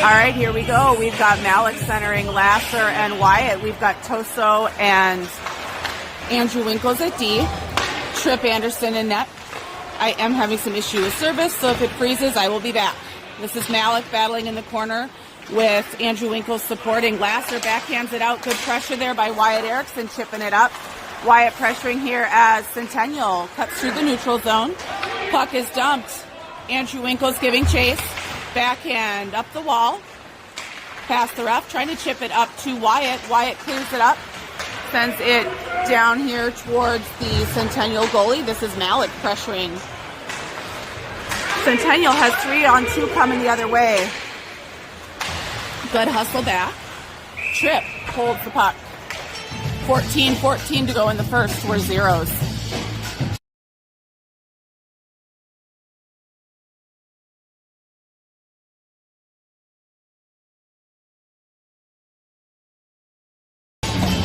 All right, here we go. We've got Malik centering Lasser and Wyatt. We've got Toso and Andrew Winkles at D. Tripp Anderson in net. I am having some issue with service, so if it freezes, I will be back. This is Malik battling in the corner with Andrew Winkles supporting. Lasser backhands it out. Good pressure there by Wyatt Erickson, chipping it up. Wyatt pressuring here as Centennial cuts through the neutral zone. Puck is dumped. Andrew Winkles giving chase. Backhand up the wall. Past the ref, trying to chip it up to Wyatt. Wyatt clears it up. Sends it down here towards the Centennial goalie. This is Malik pressuring. Centennial has 3-on-2 coming the other way. Good hustle back. Tripp holds the puck. 14-14 to go in the first. We're zeros.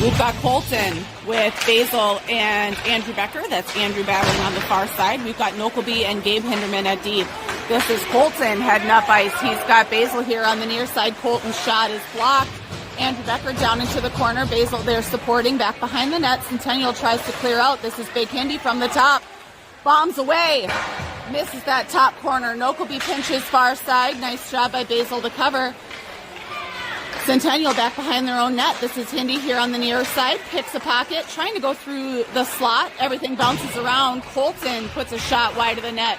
We've got Colton with Basil and Andrew Becker. That's Andrew battling on the far side. We've got Nokelby and Gabe Hinderman at D. This is Colton heading up ice. He's got Basil here on the near side. Colton's shot is blocked. Andrew Becker down into the corner. Basil there supporting back behind the net. Centennial tries to clear out. This is Big Hindi from the top. Bombs away. Misses that top corner. Nokelby pinches far side. Nice job by Basil to cover. Centennial back behind their own net. This is Hindi here on the near side. Picks a pocket, trying to go through the slot. Everything bounces around. Colton puts a shot wide of the net.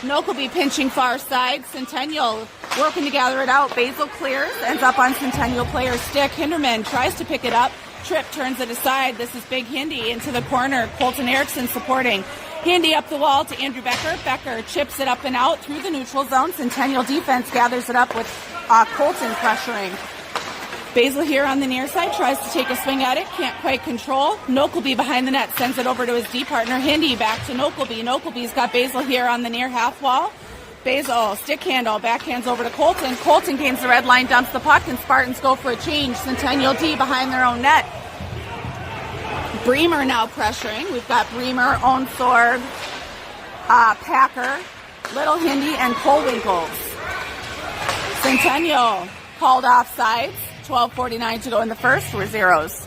Nokelby pinching far side. Centennial working to gather it out. Basil clears, ends up on Centennial player's stick. Hinderman tries to pick it up. Tripp turns it aside. This is Big Hindi into the corner. Colton Erickson supporting. Hindi up the wall to Andrew Becker. Becker chips it up and out through the neutral zone. Centennial defense gathers it up with Colton pressuring. Basil here on the near side tries to take a swing at it, can't quite control. Nokelby behind the net sends it over to his D partner, Hindi, back to Nokelby. Nokelby's got Basil here on the near half wall. Basil, stick handle, backhands over to Colton. Colton gains the red line, dumps the puck, and Spartans go for a change. Centennial D behind their own net. Bremer now pressuring. We've got Bremer, Onsorg, Packer, Little Hindi, and Cole Winkles. Centennial called off sides. 12:49 to go in the first. We're zeros.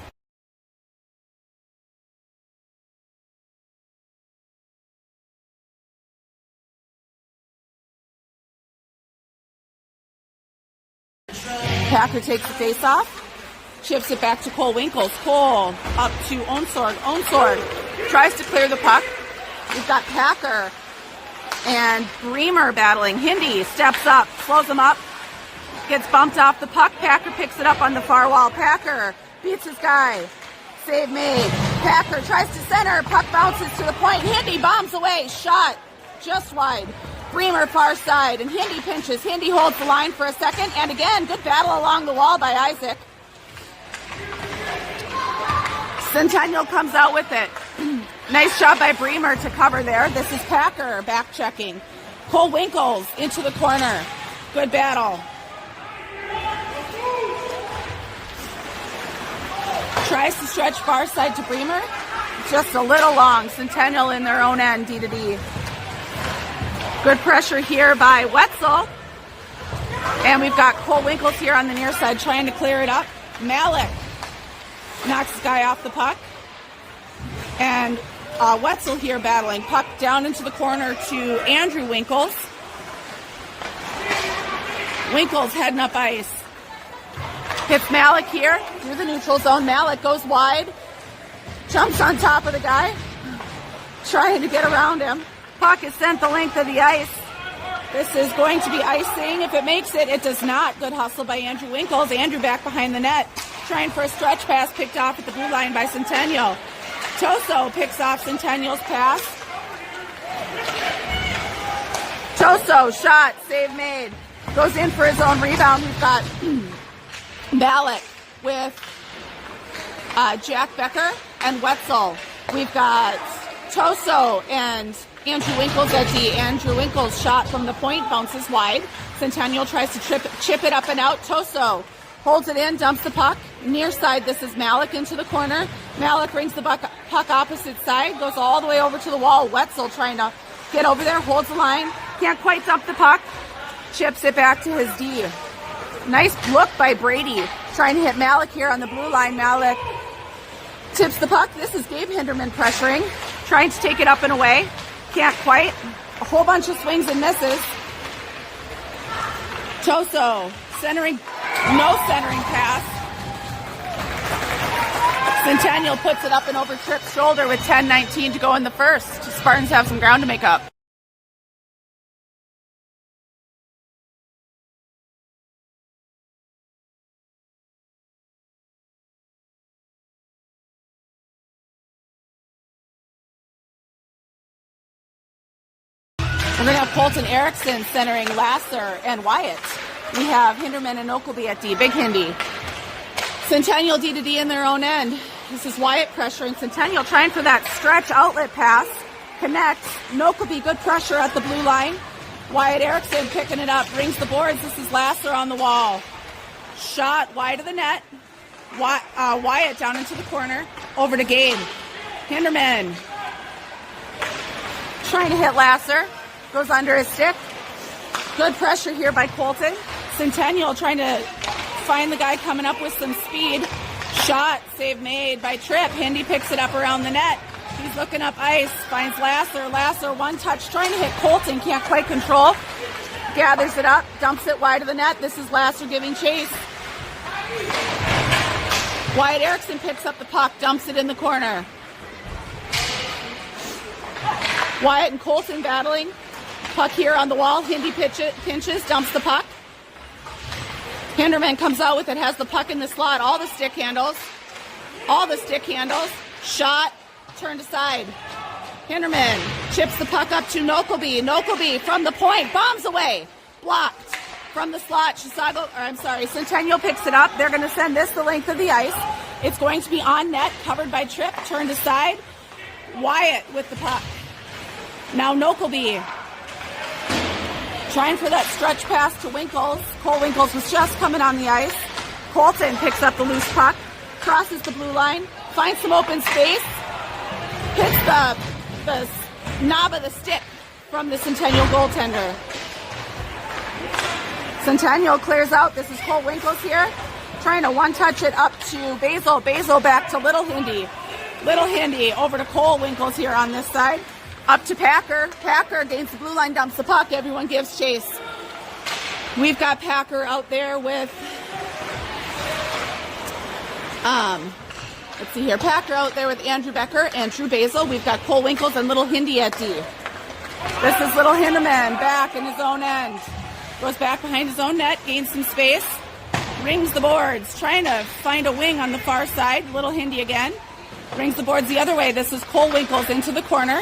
Packer takes the face off. Chips it back to Cole Winkles. Cole up to Onsorg. Onsorg tries to clear the puck. We've got Packer and Bremer battling. Hindi steps up, slows him up. Gets bumped off the puck. Packer picks it up on the far wall. Packer beats his guy. Save made. Packer tries to center. Puck bounces to the point. Hindi bombs away. Shot just wide. Bremer far side. And Hindi pinches. Hindi holds the line for a second. And again, good battle along the wall by Isaac. Centennial comes out with it. Nice job by Bremer to cover there. This is Packer back checking. Cole Winkles into the corner. Good battle. Tries to stretch far side to Bremer. Just a little long. Centennial in their own end, D to D. Good pressure here by Wetzel. And we've got Cole Winkles here on the near side trying to clear it up. Malik knocks this guy off the puck. And Wetzel here battling. Puck down into the corner to Andrew Winkles. Winkles heading up ice. Hits Malik here through the neutral zone. Malik goes wide. Jumps on top of the guy. Trying to get around him. Puck is sent the length of the ice. This is going to be icing. If it makes it, it does not. Good hustle by Andrew Winkles. Andrew back behind the net. Trying for a stretch pass picked off at the blue line by Centennial. Toso picks off Centennial's pass. Toso shot. Save made. Goes in for his own rebound. We've got Malik with Jack Becker and Wetzel. We've got Toso and Andrew Winkles at D. Andrew Winkles shot from the point, bounces wide. Centennial tries to chip it up and out. Toso holds it in, dumps the puck. Near side, this is Malik into the corner. Malik brings the puck opposite side, goes all the way over to the wall. Wetzel trying to get over there, holds the line. Can't quite dump the puck. Chips it back to his D. Nice look by Brady. Trying to hit Malik here on the blue line. Malik tips the puck. This is Gabe Hinderman pressuring. Trying to take it up and away. Can't quite. A whole bunch of swings and misses. Toso centering. No centering pass. Centennial puts it up and over Tripp's shoulder with 10:19 to go in the first. Spartans have some ground to make up. We're going to have Colton Erickson centering Lasser and Wyatt. We have Hinderman and Oakleby at D. Big Hindy. Centennial D to D in their own end. This is Wyatt pressuring Centennial, trying for that stretch outlet pass. Connects. Oakleby, good pressure at the blue line. Wyatt Erickson picking it up, brings the boards. This is Lasser on the wall. Shot wide of the net. Wyatt down into the corner. Over to Gabe. Hinderman trying to hit Lasser. Goes under his stick. Good pressure here by Colton. Centennial trying to find the guy coming up with some speed. Shot, save made by Tripp. Hindy picks it up around the net. He's looking up ice, finds Lasser. Lasser, one touch, trying to hit Colton, can't quite control. Gathers it up, dumps it wide of the net. This is Lasser giving chase. Wyatt Erickson picks up the puck, dumps it in the corner. Wyatt and Colton battling. Puck here on the wall. Hindy pinches, dumps the puck. Hinderman comes out with it, has the puck in the slot. All the stick handles. Shot, turned aside. Hinderman chips the puck up to Oakleby. Oakleby from the point, bombs away. Blocked from the slot. Centennial picks it up. They're going to send this the length of the ice. It's going to be on net, covered by Tripp, turned aside. Wyatt with the puck. Now Oakleby trying for that stretch pass to Winkles. Cole Winkles was just coming on the ice. Colton picks up the loose puck, crosses the blue line, finds some open space, hits the knob of the stick from the Centennial goaltender. Centennial clears out. This is Cole Winkles here, trying to one-touch it up to Basil. Basil back to Little Hindy. Little Hindy over to Cole Winkles here on this side. Up to Packer. Packer against the blue line, dumps the puck. Everyone gives chase. We've got Packer out there with, let's see here. Packer out there with Andrew Becker and Drew Basil. We've got Cole Winkles and Little Hindy at D. This is Little Hinderman back in his own end. Goes back behind his own net, gains some space, rings the boards, trying to find a wing on the far side. Little Hindy again. Rings the boards the other way. This is Cole Winkles into the corner.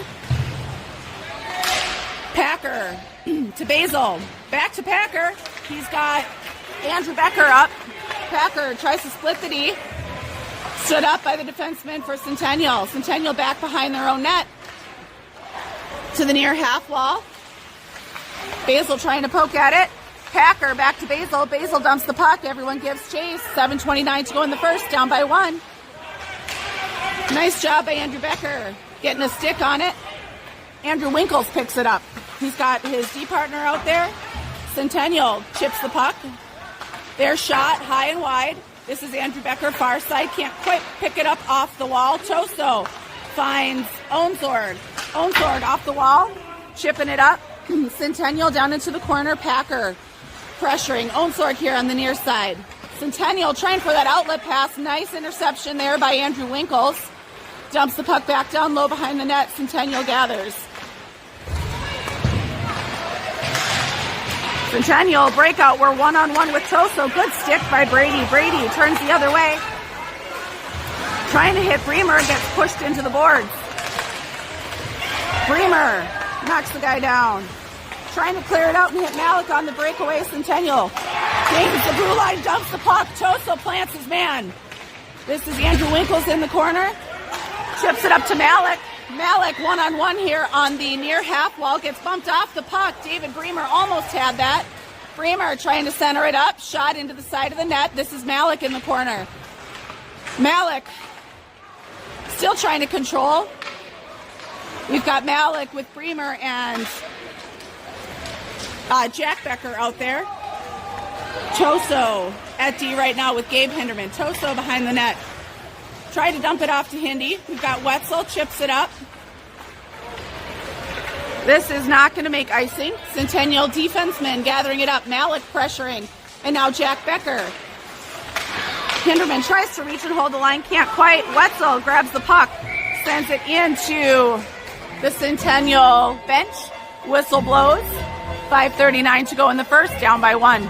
Packer to Basil. Back to Packer. He's got Andrew Becker up. Packer tries to split the D. Stood up by the defenseman for Centennial. Centennial back behind their own net. To the near half wall. Basil trying to poke at it. Packer back to Basil. Basil dumps the puck. Everyone gives chase. 7:29 to go in the first. Down by 1. Nice job by Andrew Becker. Getting a stick on it. Andrew Winkles picks it up. He's got his D partner out there. Centennial chips the puck. Their shot, high and wide. This is Andrew Becker, far side. Can't quite pick it up off the wall. Toso finds Onsord. Onsord off the wall. Chipping it up. Centennial down into the corner. Packer pressuring. Onsord here on the near side. Centennial trying for that outlet pass. Nice interception there by Andrew Winkles. Dumps the puck back down low behind the net. Centennial gathers. Centennial breakout. We're one-on-one with Toso. Good stick by Brady. Brady turns the other way. Trying to hit Bremer. Gets pushed into the boards. Bremer knocks the guy down. Trying to clear it out and hit Malik on the breakaway. Centennial gains the blue line. Dumps the puck. Toso plants his man. This is Andrew Winkles in the corner. Chips it up to Malik. Malik one-on-one here on the near half wall. Gets bumped off the puck. David Bremer almost had that. Bremer trying to center it up. Shot into the side of the net. This is Malik in the corner. Malik still trying to control. We've got Malik with Bremer and Jack Becker out there. Toso at D right now with Gabe Hinderman. Toso behind the net. Try to dump it off to Hindi. We've got Wetzel, chips it up. This is not going to make icing. Centennial defenseman gathering it up. Malik pressuring. And now Jack Becker. Hinderman tries to reach and hold the line. Can't quite. Wetzel grabs the puck. Sends it into the Centennial bench. Whistle blows. 5:39 to go in the first. Down by 1.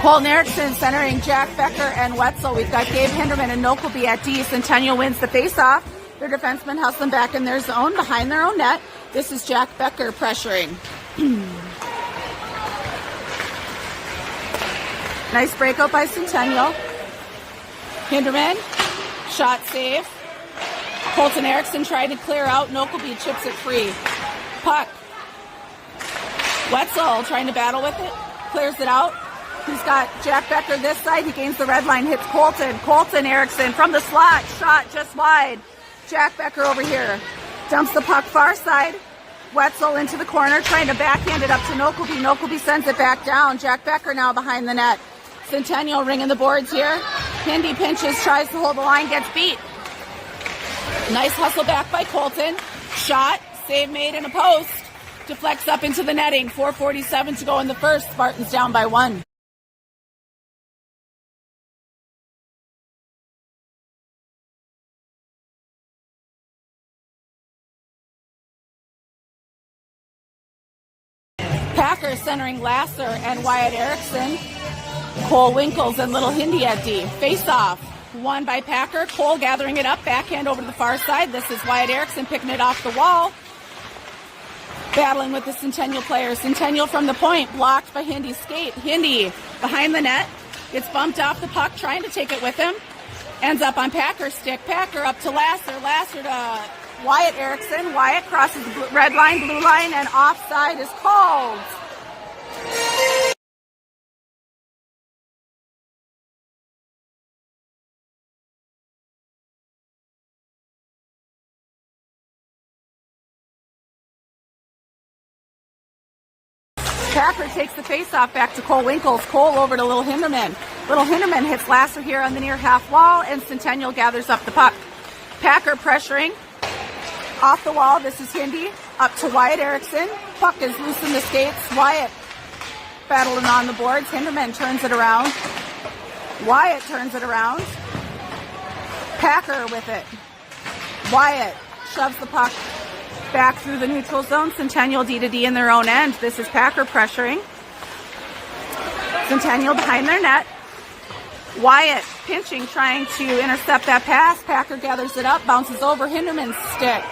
Colton Erickson centering Jack Becker and Wetzel. We've got Gabe Hinderman and Nokelby at D. Centennial wins the faceoff. Their defensemen hustle them back in their zone behind their own net. This is Jack Becker pressuring. Nice breakout by Centennial. Hinderman, shot save. Colton Erickson trying to clear out. Nokelby chips it free. Puck. Wetzel trying to battle with it. Clears it out. He's got Jack Becker this side. He gains the red line, hits Colton. Colton Erickson from the slot. Shot just wide. Jack Becker over here. Dumps the puck far side. Wetzel into the corner, trying to backhand it up to Nokelby. Nokelby sends it back down. Jack Becker now behind the net. Centennial ringing the boards here. Hindi pinches, tries to hold the line, gets beat. Nice hustle back by Colton. Shot, save made in a post. Deflects up into the netting. 4:47 to go in the first. Spartans down by 1. Packer centering Lasser and Wyatt Erickson. Cole Winkles and Little Hindi at D. Face off. Won by Packer. Cole gathering it up. Backhand over to the far side. This is Wyatt Erickson picking it off the wall. Battling with the Centennial players. Centennial from the point. Blocked by Hindy's skate. Hindi behind the net. Gets bumped off the puck. Trying to take it with him. Ends up on Packer's stick. Packer up to Lasser. Lasser to Wyatt Erickson. Wyatt crosses the red line, blue line, and offside is called. Packer takes the faceoff back to Cole Winkles. Cole over to Little Hinderman. Little Hinderman hits Lasser here on the near half wall, and Centennial gathers up the puck. Packer pressuring. Off the wall, this is Hindi. Up to Wyatt Erickson. Puck is loose in the skates. Wyatt battling on the boards. Hinderman turns it around. Wyatt turns it around. Packer with it. Wyatt shoves the puck back through the neutral zone. Centennial D to D in their own end. This is Packer pressuring. Centennial behind their net. Wyatt pinching, trying to intercept that pass. Packer gathers it up, bounces over Hinderman's stick.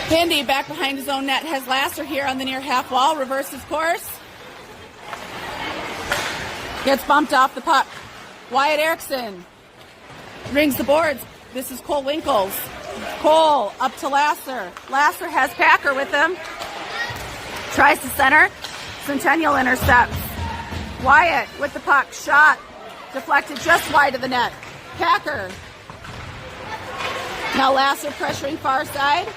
Hindi back behind his own net, has Lasser here on the near half wall, reverses course. Gets bumped off the puck. Wyatt Erickson rings the boards. This is Cole Winkles. Cole up to Lasser. Lasser has Packer with him. Tries to center. Centennial intercepts. Wyatt with the puck. Shot. Deflected just wide of the net. Packer. Now Lasser pressuring far side.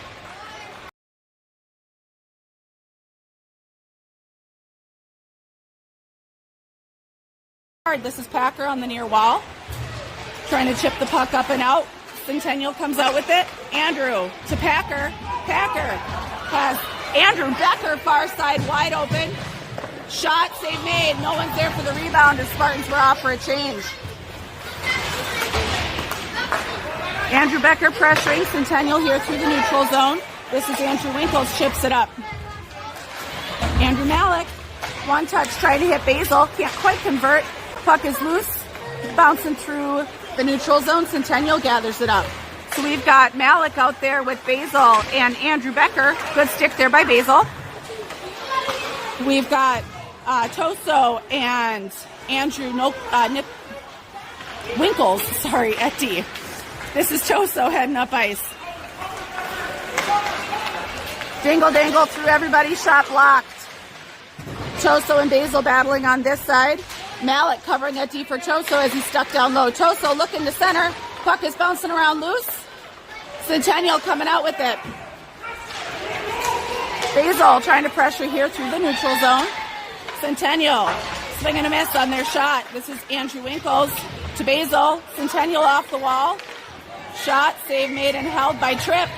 This is Packer on the near wall. Trying to chip the puck up and out. Centennial comes out with it. Andrew to Packer. Packer has Andrew Becker far side wide open. Shot, save made. No one's there for the rebound as Spartans were off for a change. Andrew Becker pressuring Centennial here through the neutral zone. This is Andrew Winkles, chips it up. Andrew Malik, one touch, trying to hit Basil. Can't quite convert. Puck is loose. Bouncing through the neutral zone. Centennial gathers it up. So we've got Malik out there with Basil and Andrew Becker. Good stick there by Basil. We've got Toso and Andrew Nick Winkles, at D. This is Toso heading up ice. Dingle dangle through everybody, shot blocked. Toso and Basil battling on this side. Malik covering at D for Choso as he's stuck down low. Choso looking to center. Puck is bouncing around loose. Centennial coming out with it. Basil trying to pressure here through the neutral zone. Centennial swing and a miss on their shot. This is Andrew Winkles to Basil. Centennial off the wall. Shot, save made and held by Tripp.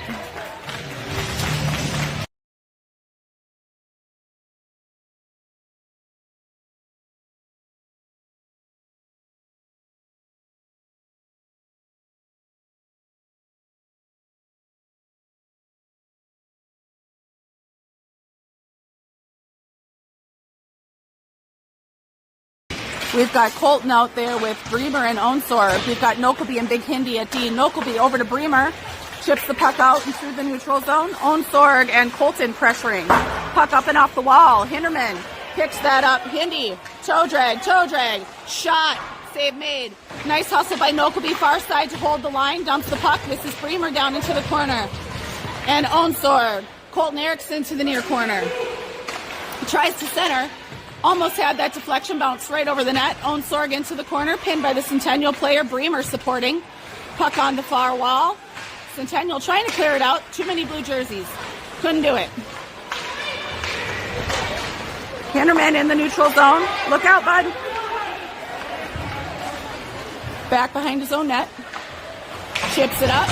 We've got Colton out there with Bremer and Onsorg. We've got Nokelby and Big Hindi at D. Nokelby over to Bremer. Chips the puck out and through the neutral zone. Onsorg and Colton pressuring. Puck up and off the wall. Hinderman picks that up. Hindi. Toe drag. Shot. Save made. Nice hustle by Nokelby far side to hold the line. Dumps the puck. This is Bremer down into the corner. And Onsorg. Colton Erickson to the near corner. He tries to center. Almost had that deflection bounce right over the net. Onsorg into the corner, pinned by the Centennial player. Bremer supporting. Puck on the far wall. Centennial trying to clear it out. Too many blue jerseys. Couldn't do it. Hinderman in the neutral zone. Look out, bud. Back behind his own net. Chips it up.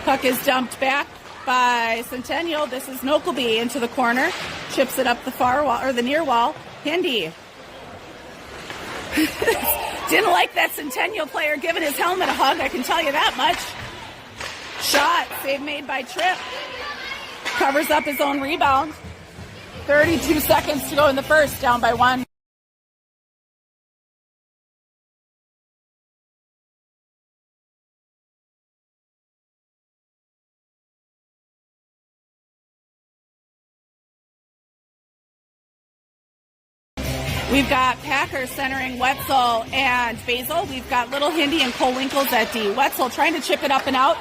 Puck is dumped back by Centennial. This is Nokelby into the corner. Chips it up the far wall, or the near wall. Hindi. Didn't like that Centennial player giving his helmet a hug, I can tell you that much. Shot, save made by Tripp. Covers up his own rebound. 32 seconds to go in the first, down by 1. We've got Packer centering Wetzel and Basil. We've got Little Hindi and Cole Winkles at D. Wetzel trying to chip it up and out.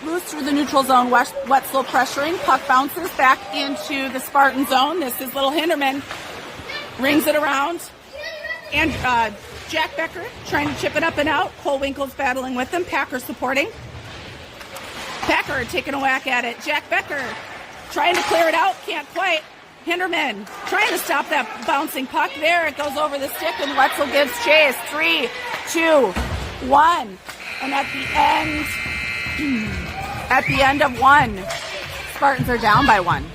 Loose through the neutral zone. Wetzel pressuring. Puck bounces back into the Spartan zone. This is Little Hinderman. Rings it around. And Jack Becker trying to chip it up and out. Cole Winkles battling with him. Packer supporting. Packer taking a whack at it. Jack Becker trying to clear it out. Can't quite. Hinderman trying to stop that bouncing puck. There it goes over the stick and Wetzel gives chase. 3, 2, 1. And at the end of 1, Spartans are down by 1.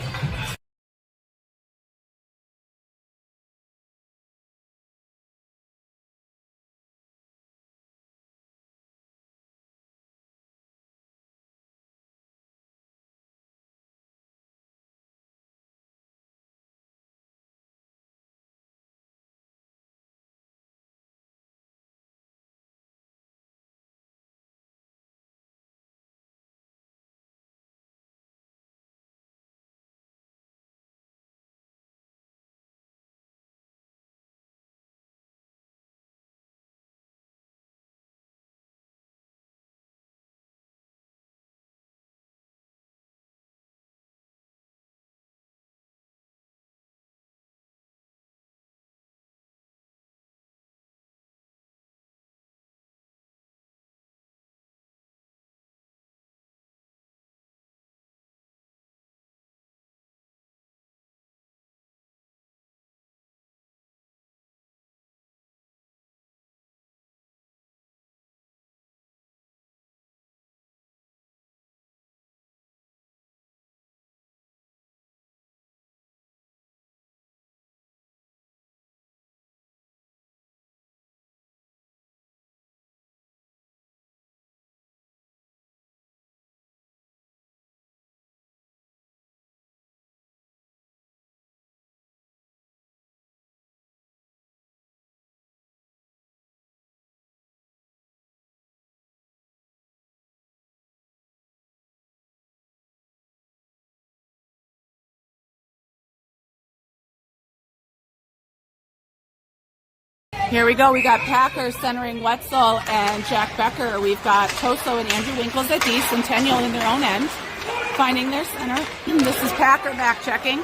Here we go. We got Packer centering Wetzel and Jack Becker. We've got Toso and Andrew Winkles at D. Centennial in their own end, finding their center. This is Packer back checking.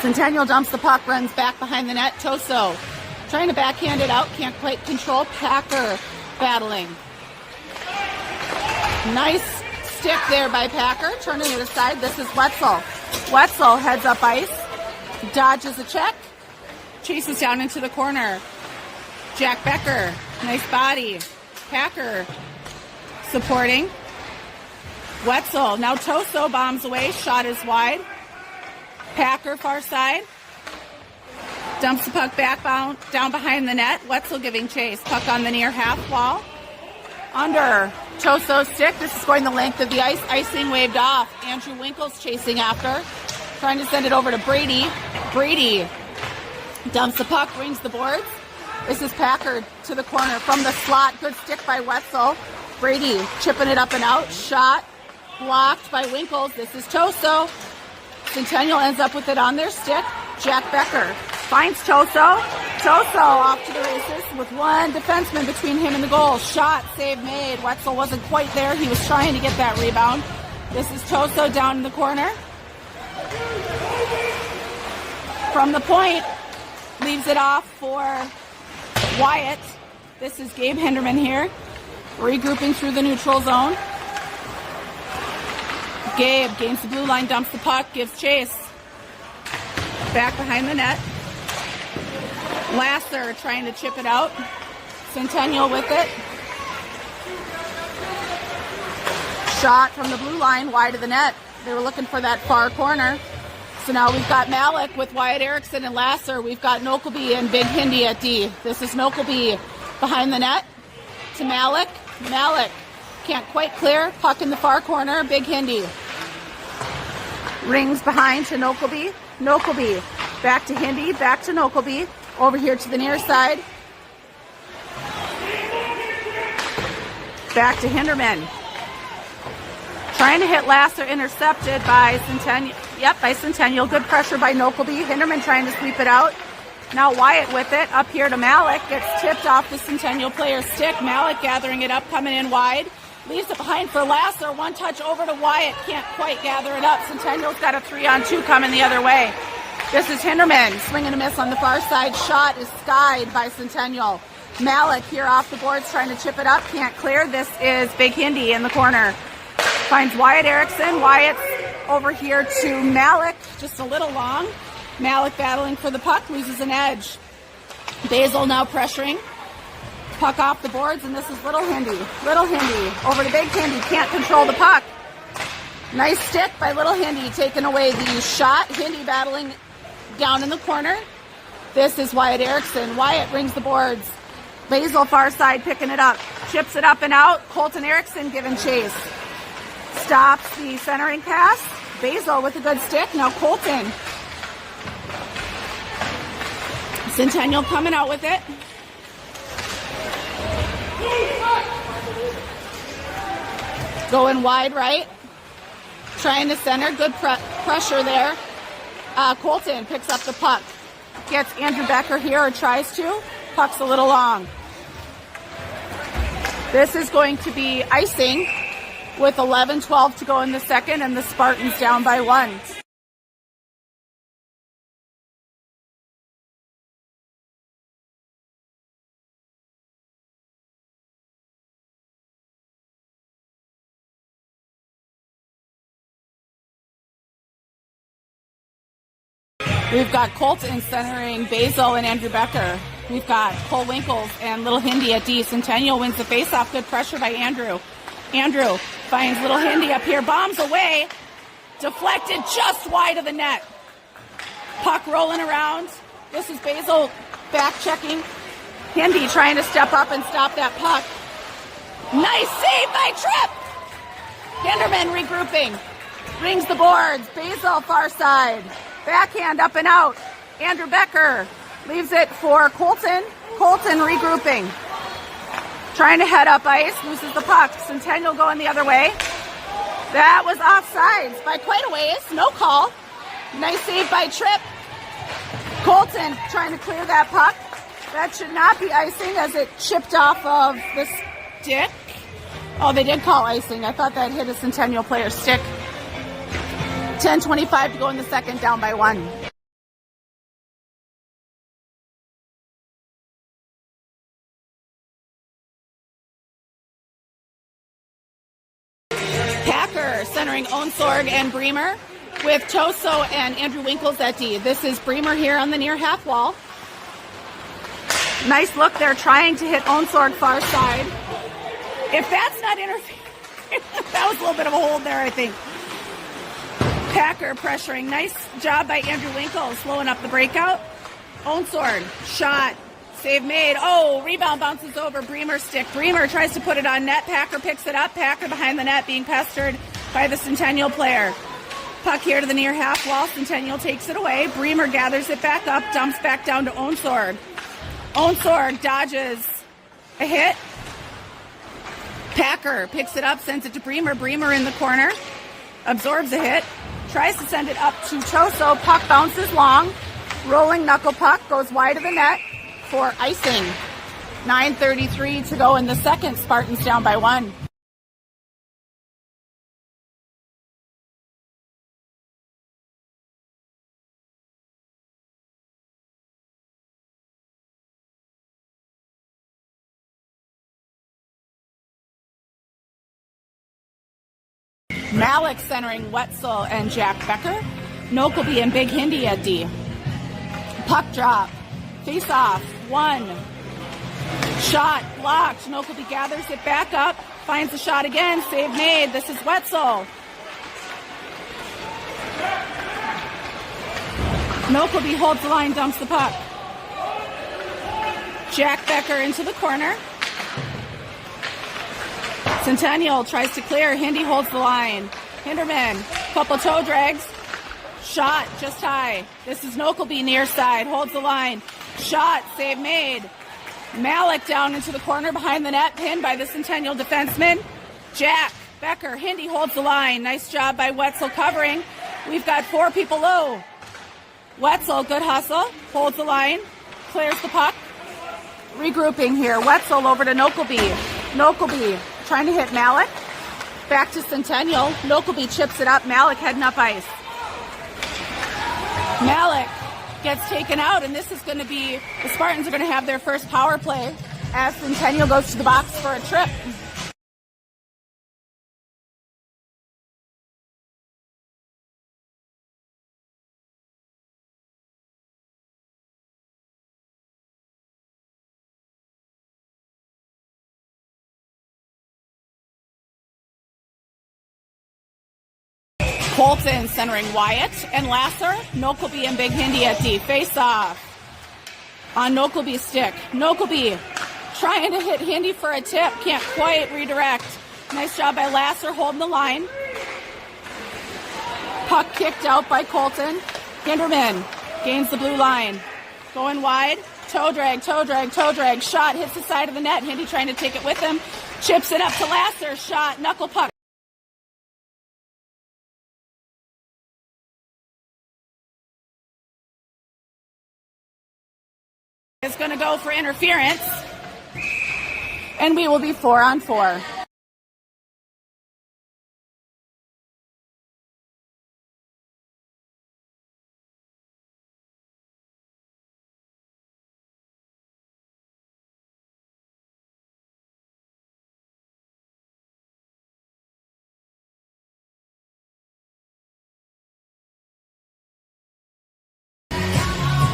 Centennial dumps the puck, runs back behind the net. Toso Trying to backhand it out, can't quite control. Packer battling. Nice stick there by Packer, turning it aside. This is Wetzel. Wetzel heads up ice, dodges a check, chases down into the corner. Jack Becker, nice body. Packer supporting. Wetzel, now Toso bombs away, shot is wide. Packer far side. Dumps the puck back down behind the net. Wetzel giving chase. Puck on the near half wall. Under Toso's stick. This is going the length of the ice. Icing waved off. Andrew Winkles chasing after. Trying to send it over to Brady. Brady dumps the puck, rings the boards. This is Packer to the corner from the slot. Good stick by Wetzel. Brady chipping it up and out. Shot blocked by Winkles. This is Toso. Centennial ends up with it on their stick. Jack Becker finds Toso. Toso off to the races with one defenseman between him and the goal. Shot, save made. Wetzel wasn't quite there. He was trying to get that rebound. This is Toso down in the corner. From the point, leaves it off for Wyatt. This is Gabe Hinderman here, regrouping through the neutral zone. Gabe gains the blue line, dumps the puck, gives chase. Back behind the net. Lasser trying to chip it out. Centennial with it. Shot from the blue line, wide of the net. They were looking for that far corner. So now we've got Malik with Wyatt Erickson and Lasser. We've got Nokelby and Big Hindi at D. This is Nokelby behind the net to Malik. Malik can't quite clear. Puck in the far corner. Big Hindi. Rings behind to Nokelby. Nokelby back to Hindi, back to Nokelby. Over here to the near side. Back to Hinderman. Trying to hit Lasser, intercepted by Centennial. Yep, by Centennial. Good pressure by Nokelby. Hinderman trying to sweep it out. Now Wyatt with it. Up here to Malik. Gets tipped off the Centennial player's stick. Malik gathering it up, coming in wide. Leaves it behind for Lasser. One touch over to Wyatt. Can't quite gather it up. Centennial's got a 3-on-2 coming the other way. This is Hinderman. Swing and a miss on the far side. Shot is skied by Centennial. Malik here off the boards trying to chip it up. Can't clear. This is Big Hindi in the corner. Finds Wyatt Erickson. Wyatt's over here to Malik. Just a little long. Malik battling for the puck. Loses an edge. Basil now pressuring. Puck off the boards, and this is Little Hindi. Little Hindi over to Big Hindi. Can't control the puck. Nice stick by Little Hindi, taking away the shot. Hindi battling down in the corner. This is Wyatt Erickson. Wyatt rings the boards. Basil far side picking it up. Chips it up and out. Colton Erickson giving chase. Stops the centering pass. Basil with a good stick. Now Colton. Centennial coming out with it. Going wide right. Trying to center. Good pressure there. Colton picks up the puck. Gets Andrew Becker here, or tries to. Puck's a little long. This is going to be icing with 11-12 to go in the second, and the Spartans down by 1. We've got Colton centering Basil and Andrew Becker. We've got Cole Winkles and Little Hindi at D. Centennial wins the faceoff. Good pressure by Andrew. Andrew finds Little Hindi up here. Bombs away. Deflected just wide of the net. Puck rolling around. This is Basil back checking. Hindi trying to step up and stop that puck. Nice save by Tripp. Hinderman regrouping. Rings the boards. Basil far side. Backhand up and out. Andrew Becker leaves it for Colton. Colton regrouping. Trying to head up ice. Loses the puck. Centennial going the other way. That was offsides by quite a ways. No call. Nice save by Tripp. Colton trying to clear that puck. That should not be icing as it chipped off of the stick. Oh, they did call icing. I thought that hit a Centennial player's stick. 10:25 to go in the second, down by 1. centering Onsorg and Bremer with Toso and Andrew Winkles at D. This is Bremer here on the near half wall. Nice look there, trying to hit Onsorg far side. If that's not interfering, that was a little bit of a hold there, I think. Packer pressuring. Nice job by Andrew Winkles, slowing up the breakout. Onsorg, shot, save made. Oh, rebound bounces over Bremer's stick. Bremer tries to put it on net. Packer picks it up. Packer behind the net being pestered by the Centennial player. Puck here to the near half wall. Centennial takes it away. Bremer gathers it back up, dumps back down to Onsorg. Onsorg dodges a hit. Packer picks it up, sends it to Bremer. Bremer in the corner, absorbs a hit, tries to send it up to Toso. Puck bounces long. Rolling knuckle puck goes wide of the net for icing. 9:33 to go in the second. Spartans down by 1. Malik centering Wetzel and Jack Becker. Nokelby and Big Hindi at D. Puck drop. Face off. 1. Shot blocked. Nokelby gathers it back up. Finds the shot again. Save made. This is Wetzel. Nokelby holds the line, dumps the puck. Jack Becker into the corner. Centennial tries to clear. Hindi holds the line. Hinderman, couple toe drags. Shot just high. This is Nokelby near side. Holds the line. Shot, save made. Malik down into the corner behind the net. Pinned by the Centennial defenseman. Jack Becker. Hindi holds the line. Nice job by Wetzel covering. We've got 4 people low. Wetzel, good hustle. Holds the line. Clears the puck. Regrouping here. Wetzel over to Nokelby. Nokelby trying to hit Malik. Back to Centennial. Nokelby chips it up. Malik heading up ice. Malik gets taken out, and this is going to be, the Spartans are going to have their first power play as Centennial goes to the box for a trip. Colton centering Wyatt and Lasser. Nokelby and Big Hindi at D. Face off on Nokelby's stick. Nokelby trying to hit Hindi for a tip. Can't quite redirect. Nice job by Lasser holding the line. Puck kicked out by Colton. Hinderman gains the blue line. Going wide. Toe drag, toe drag, toe drag. Shot hits the side of the net. Hindi trying to take it with him. Chips it up to Lasser. Shot, knuckle puck. Is going to go for interference, and we will be 4-on-4.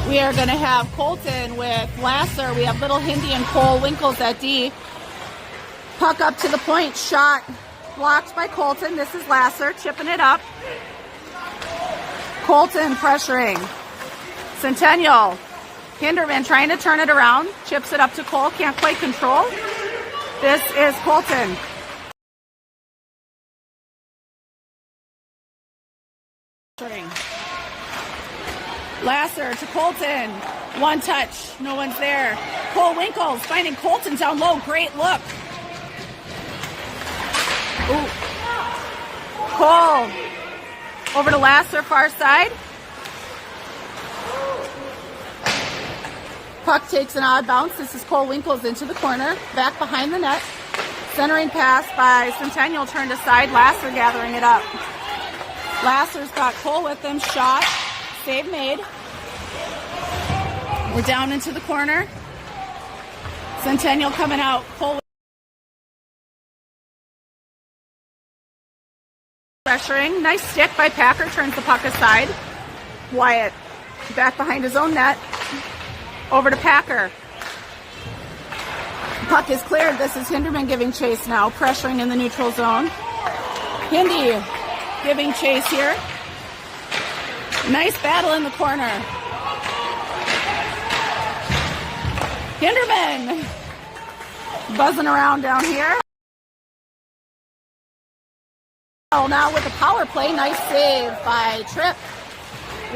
We are going to have Colton with Lasser. We have Little Hindi and Cole Winkles at D. Puck up to the point. Shot blocked by Colton. This is Lasser chipping it up. Colton pressuring. Centennial. Hinderman trying to turn it around. Chips it up to Cole. Can't quite control. This is Colton. Lasser to Colton. One touch. No one's there. Cole Winkles finding Colton down low. Great look. Ooh. Cole over to Lasser, far side. Puck takes an odd bounce. This is Cole Winkles into the corner. Back behind the net. Centering pass by Centennial turned aside. Lasser gathering it up. Lasser's got Cole with him. Shot. Save made. We're down into the corner. Centennial coming out. Cole pressuring. Nice stick by Packer, turns the puck aside. Wyatt back behind his own net. Over to Packer. Puck is cleared. This is Hinderman giving chase now, pressuring in the neutral zone. Hindi giving chase here. Nice battle in the corner. Hinderman buzzing around down here. Oh, now with a power play, nice save by Tripp.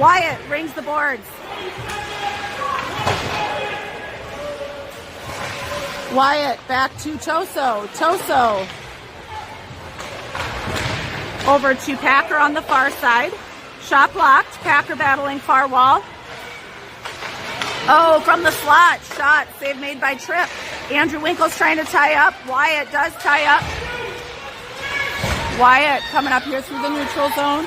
Wyatt rings the boards. Wyatt back to Toso. Toso over to Packer on the far side. Shot blocked. Packer battling far wall. Oh, from the slot. Shot. Save made by Tripp. Andrew Winkle's trying to tie up. Wyatt does tie up. Wyatt coming up here through the neutral zone.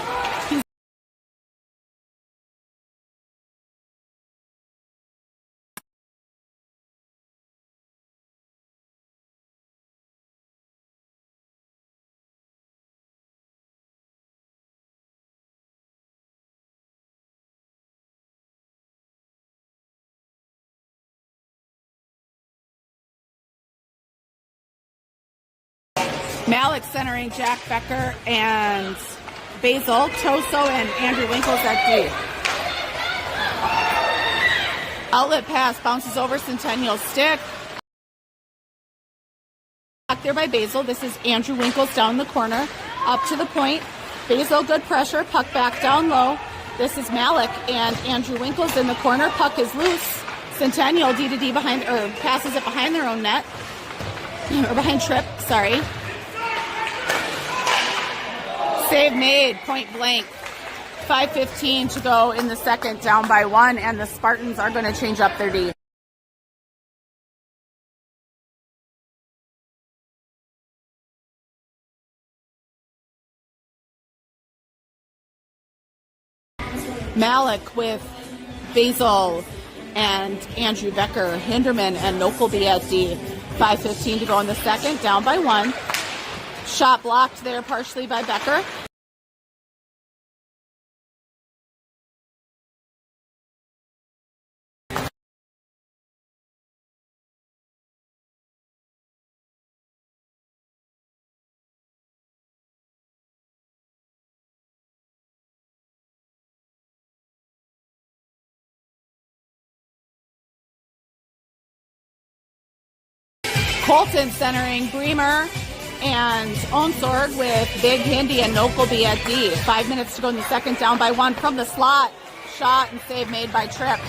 Malik centering Jack Becker and Basil. Toso and Andrew Winkles at D. Outlet pass bounces over Centennial stick. Back there by Basil. This is Andrew Winkles down the corner. Up to the point. Basil, good pressure. Puck back down low. This is Malik and Andrew Winkles in the corner. Puck is loose. Centennial D to D behind, or passes it behind their own net. Or behind Tripp, sorry. Save made, point blank. 5:15 to go in the second, down by 1, and the Spartans are going to change up their D. Malik with Basil and Andrew Becker, Hinderman and Nokelby at D. 5:15 to go in the second, down by 1. Shot blocked there partially by Becker. Colton centering Bremer and Onsorg with Big Hindi and Nokelby at D. 5 minutes to go in the second, down by 1 from the slot. Shot and save made by Tripp.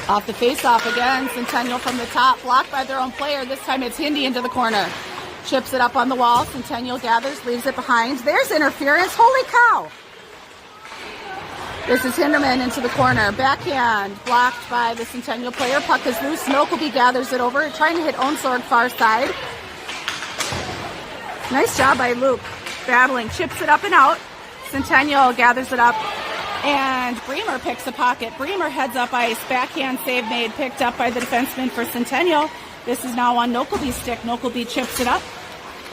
Off the face-off again. Centennial from the top, blocked by their own player. This time it's Hindi into the corner. Chips it up on the wall. Centennial gathers, leaves it behind. There's interference. Holy cow! This is Hinderman into the corner. Backhand blocked by the Centennial player. Puck is loose. Nokelby gathers it over, trying to hit Onsorg far side. Nice job by Luke. Battling. Chips it up and out. Centennial gathers it up. And Bremer picks a pocket. Bremer heads up ice. Backhand save made. Picked up by the defenseman for Centennial. This is now on Nokelby's stick. Nokelby chips it up.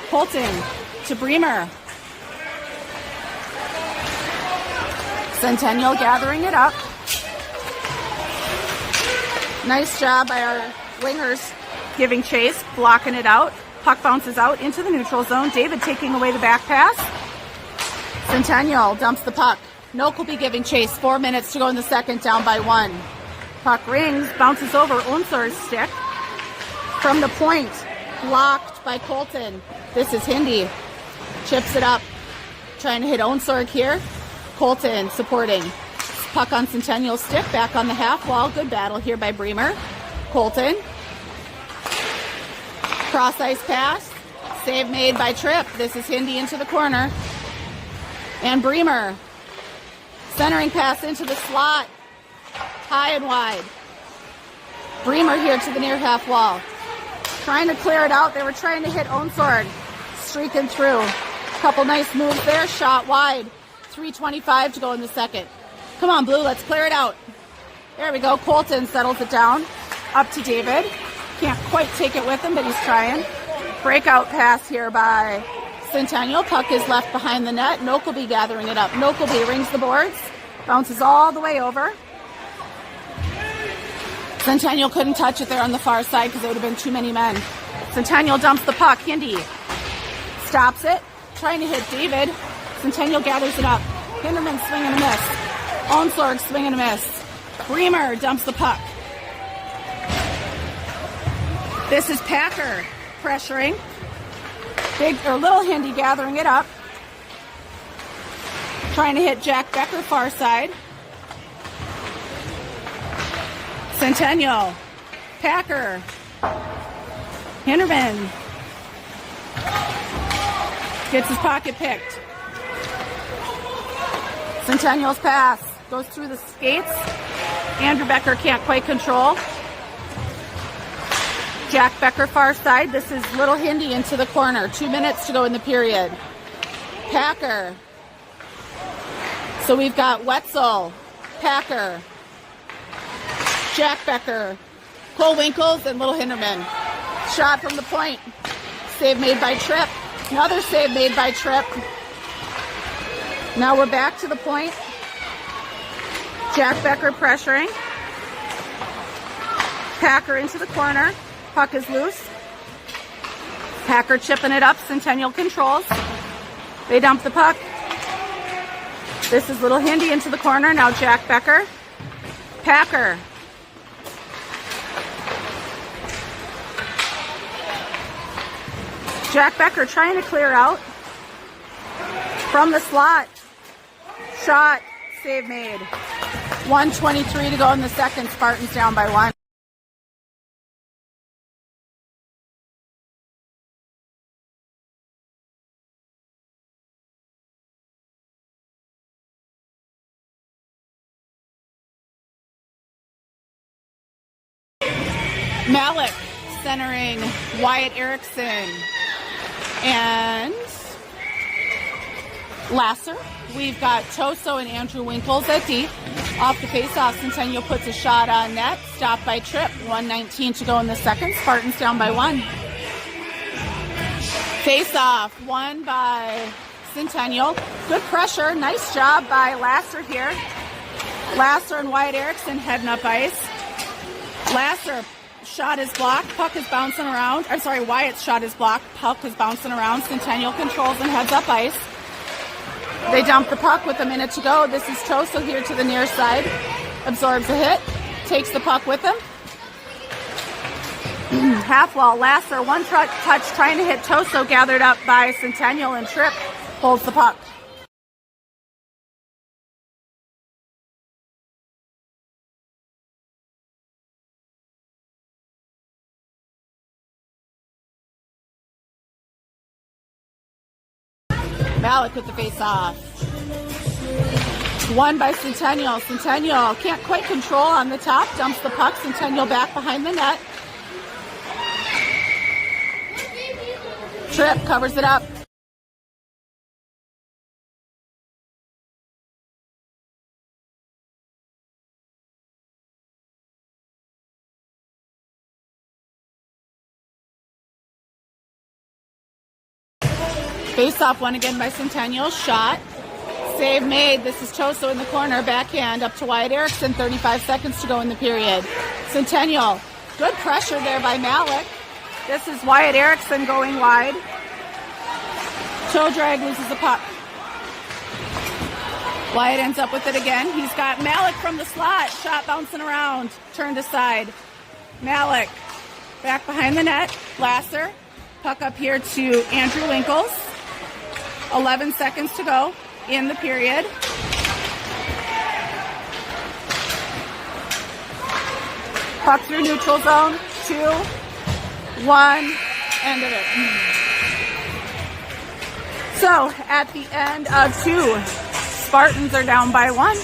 Colton to Bremer. Centennial gathering it up. Nice job by our wingers giving chase, blocking it out. Puck bounces out into the neutral zone. David taking away the back pass. Centennial dumps the puck. Nokelby giving chase. 4 minutes to go in the second, down by 1. Puck rings, bounces over Onsorg's stick. From the point, blocked by Colton. This is Hindi. Chips it up. Trying to hit Onsorg here. Colton supporting. Puck on Centennial's stick. Back on the half wall. Good battle here by Bremer. Colton. Cross ice pass. Save made by Tripp. This is Hindi into the corner. And Bremer. Centering pass into the slot. High and wide. Bremer here to the near half wall. Trying to clear it out. They were trying to hit Onsorg. Streaking through. Couple nice moves there. Shot wide. 3:25 to go in the second. Come on, Blue, let's clear it out. There we go. Colton settles it down. Up to David. Can't quite take it with him, but he's trying. Breakout pass here by Centennial. Puck is left behind the net. Nokelby gathering it up. Nokelby rings the boards. Bounces all the way over. Centennial couldn't touch it there on the far side because there would have been too many men. Centennial dumps the puck. Hindy stops it. Trying to hit David. Centennial gathers it up. Hinderman swing and a miss. Onslorg swing and a miss. Bremer dumps the puck. This is Packer pressuring. Little Hindy gathering it up. Trying to hit Jack Becker far side. Centennial. Packer. Hinderman. Gets his pocket picked. Centennial's pass goes through the skates. Andrew Becker can't quite control. Jack Becker far side. This is Little Hindy into the corner. 2 minutes to go in the period. Packer. So we've got Wetzel, Packer, Jack Becker, Cole Winkles, and Little Hinderman. Shot from the point. Save made by Tripp. Another save made by Tripp. Now we're back to the point. Jack Becker pressuring. Packer into the corner. Puck is loose. Packer chipping it up. Centennial controls. They dump the puck. This is Little Hindy into the corner. Now Jack Becker. Packer. Jack Becker trying to clear out. From the slot. Shot. Save made. 1:23 to go in the second. Spartans down by 1. Malik centering Wyatt Erickson and Lasser. We've got Toso and Andrew Winkles at deep. Off the faceoff, Centennial puts a shot on net. Stopped by Tripp. 1:19 to go in the second. Spartans down by 1. Faceoff won by Centennial. Good pressure. Nice job by Lasser here. Lasser and Wyatt Erickson heading up ice. Lasser shot is blocked. Puck is bouncing around. I'm sorry, Wyatt's shot is blocked. Puck is bouncing around. Centennial controls and heads up ice. They dump the puck with a minute to go. This is Toso here to the near side. Absorbs a hit. Takes the puck with him. Half wall. Lasser, one touch trying to hit Toso. Gathered up by Centennial and Tripp. Holds the puck. Malik with the face-off. Won by Centennial. Centennial can't quite control on the top. Dumps the puck. Centennial back behind the net. Tripp covers it up. Face-off won again by Centennial. Shot. Save made. This is Toso in the corner. Backhand up to Wyatt Erickson. 35 seconds to go in the period. Centennial. Good pressure there by Malik. This is Wyatt Erickson going wide. Toe drag loses the puck. Wyatt ends up with it again. He's got Malik from the slot. Shot bouncing around. Turned aside. Malik back behind the net. Lasser. Puck up here to Andrew Winkles. 11 seconds to go in the period. Puck through neutral zone. 2, 1, end of it. So at the end of 2, Spartans are down by 1.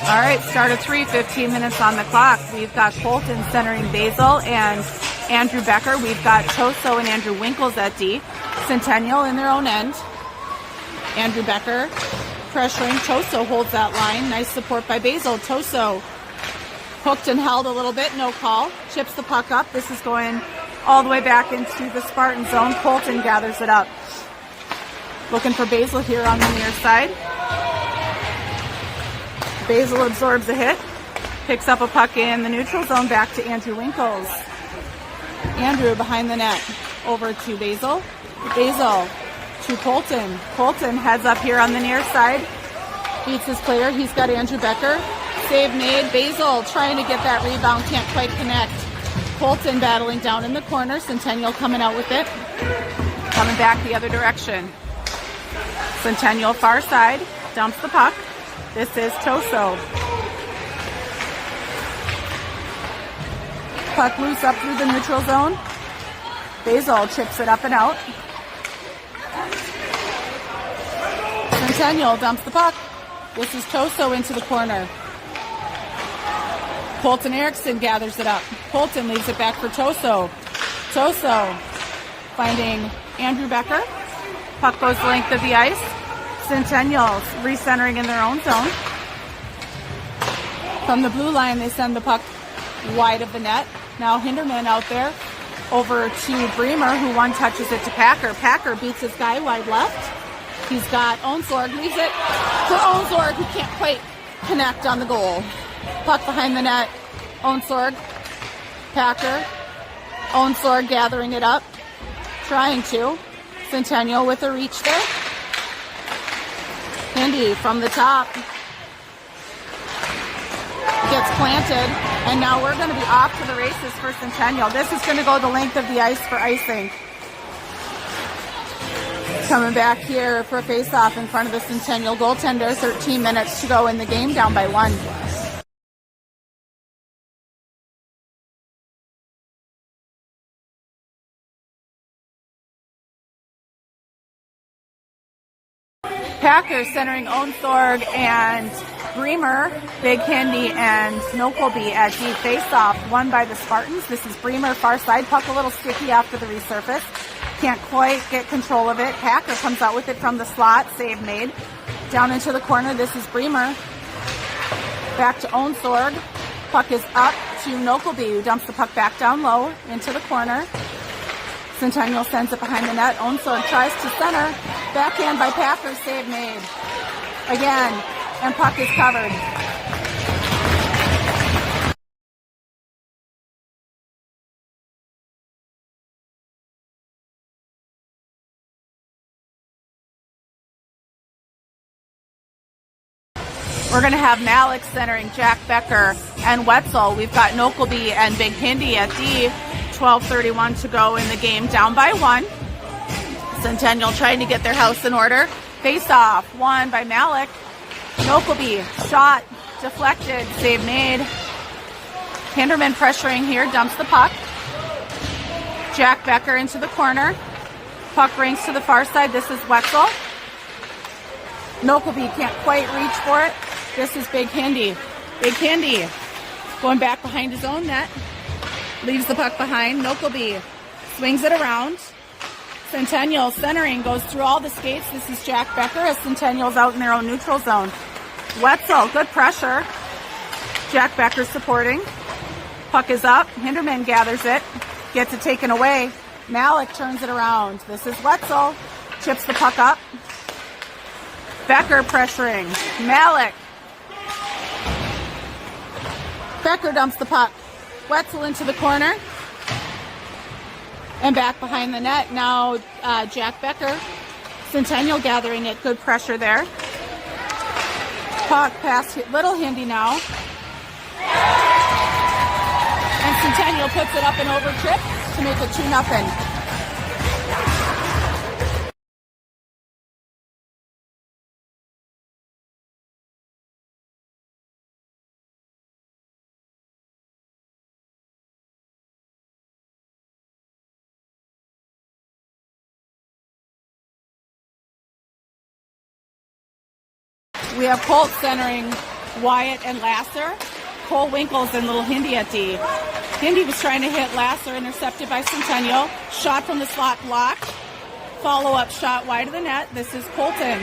All right, start of 3, 15 minutes on the clock. We've got Colton centering Basil and Andrew Becker. We've got Toso and Andrew Winkles at D. Centennial in their own end. Andrew Becker pressuring. Toso holds that line. Nice support by Basil. Toso hooked and held a little bit. No call. Chips the puck up. This is going all the way back into the Spartan zone. Colton gathers it up. Looking for Basil here on the near side. Basil absorbs a hit, picks up a puck in the neutral zone, back to Andrew Winkles. Andrew behind the net, over to Basil. Basil to Colton. Colton heads up here on the near side, beats his player. He's got Andrew Becker. Save made. Basil trying to get that rebound, can't quite connect. Colton battling down in the corner. Centennial coming out with it. Coming back the other direction. Centennial far side, dumps the puck. This is Toso. Puck loose up through the neutral zone. Basil chips it up and out. Centennial dumps the puck. This is Toso into the corner. Colton Erickson gathers it up. Colton leaves it back for Toso. Toso finding Andrew Becker. Puck goes the length of the ice. Centennials recentering in their own zone. From the blue line, they send the puck wide of the net. Now Hinderman out there over to Bremer, who one touches it to Packer. Packer beats his guy wide left. He's got Onsorg, leaves it for Onsorg, who can't quite connect on the goal. Puck behind the net. Onsorg, Packer. Onsorg gathering it up, trying to. Centennial with a reach there. Indy from the top gets planted, and now we're going to be off to the races for Centennial. This is going to go the length of the ice for icing. Coming back here for a face-off in front of the Centennial goaltender. 13 minutes to go in the game, down by 1. Packers centering Onsorg and Bremer. Big Handy and Nokolby at deep face-off, won by the Spartans. This is Bremer far side. Puck a little sticky after the resurface. Can't quite get control of it. Packer comes out with it from the slot. Save made. Down into the corner. This is Bremer. Back to Onsorg. Puck is up to Nokolby, who dumps the puck back down low into the corner. Centennial sends it behind the net. Onsorg tries to center. Backhand by Packer, save made. Again, and puck is covered. We're going to have Malik centering Jack Becker and Wetzel. We've got Nokolby and Big Hindi at D. 12:31 to go in the game, down by 1. Centennial trying to get their house in order. Face off, won by Malik. Nokolby, shot, deflected, save made. Hinderman pressuring here, dumps the puck. Jack Becker into the corner. Puck rings to the far side. This is Wetzel. Nokolby can't quite reach for it. This is Big Handy. Big Handy going back behind his own net. Leaves the puck behind. Nokolby swings it around. Centennial centering, goes through all the skates. This is Jack Becker as Centennial's out in their own neutral zone. Wetzel, good pressure. Jack Becker supporting. Puck is up. Hinderman gathers it. Gets it taken away. Malik turns it around. This is Wetzel. Chips the puck up. Becker pressuring. Malik. Becker dumps the puck. Wetzel into the corner. And back behind the net. Now Jack Becker. Centennial gathering it. Good pressure there. Puck past Little Handy now. And Centennial puts it up and over trip to make it 2-0. We have Colt centering Wyatt and Lasser. Cole Winkles and little Hindi at D. Hindi was trying to hit Lasser, intercepted by Centennial. Shot from the slot blocked. Follow-up shot wide of the net. This is Colton.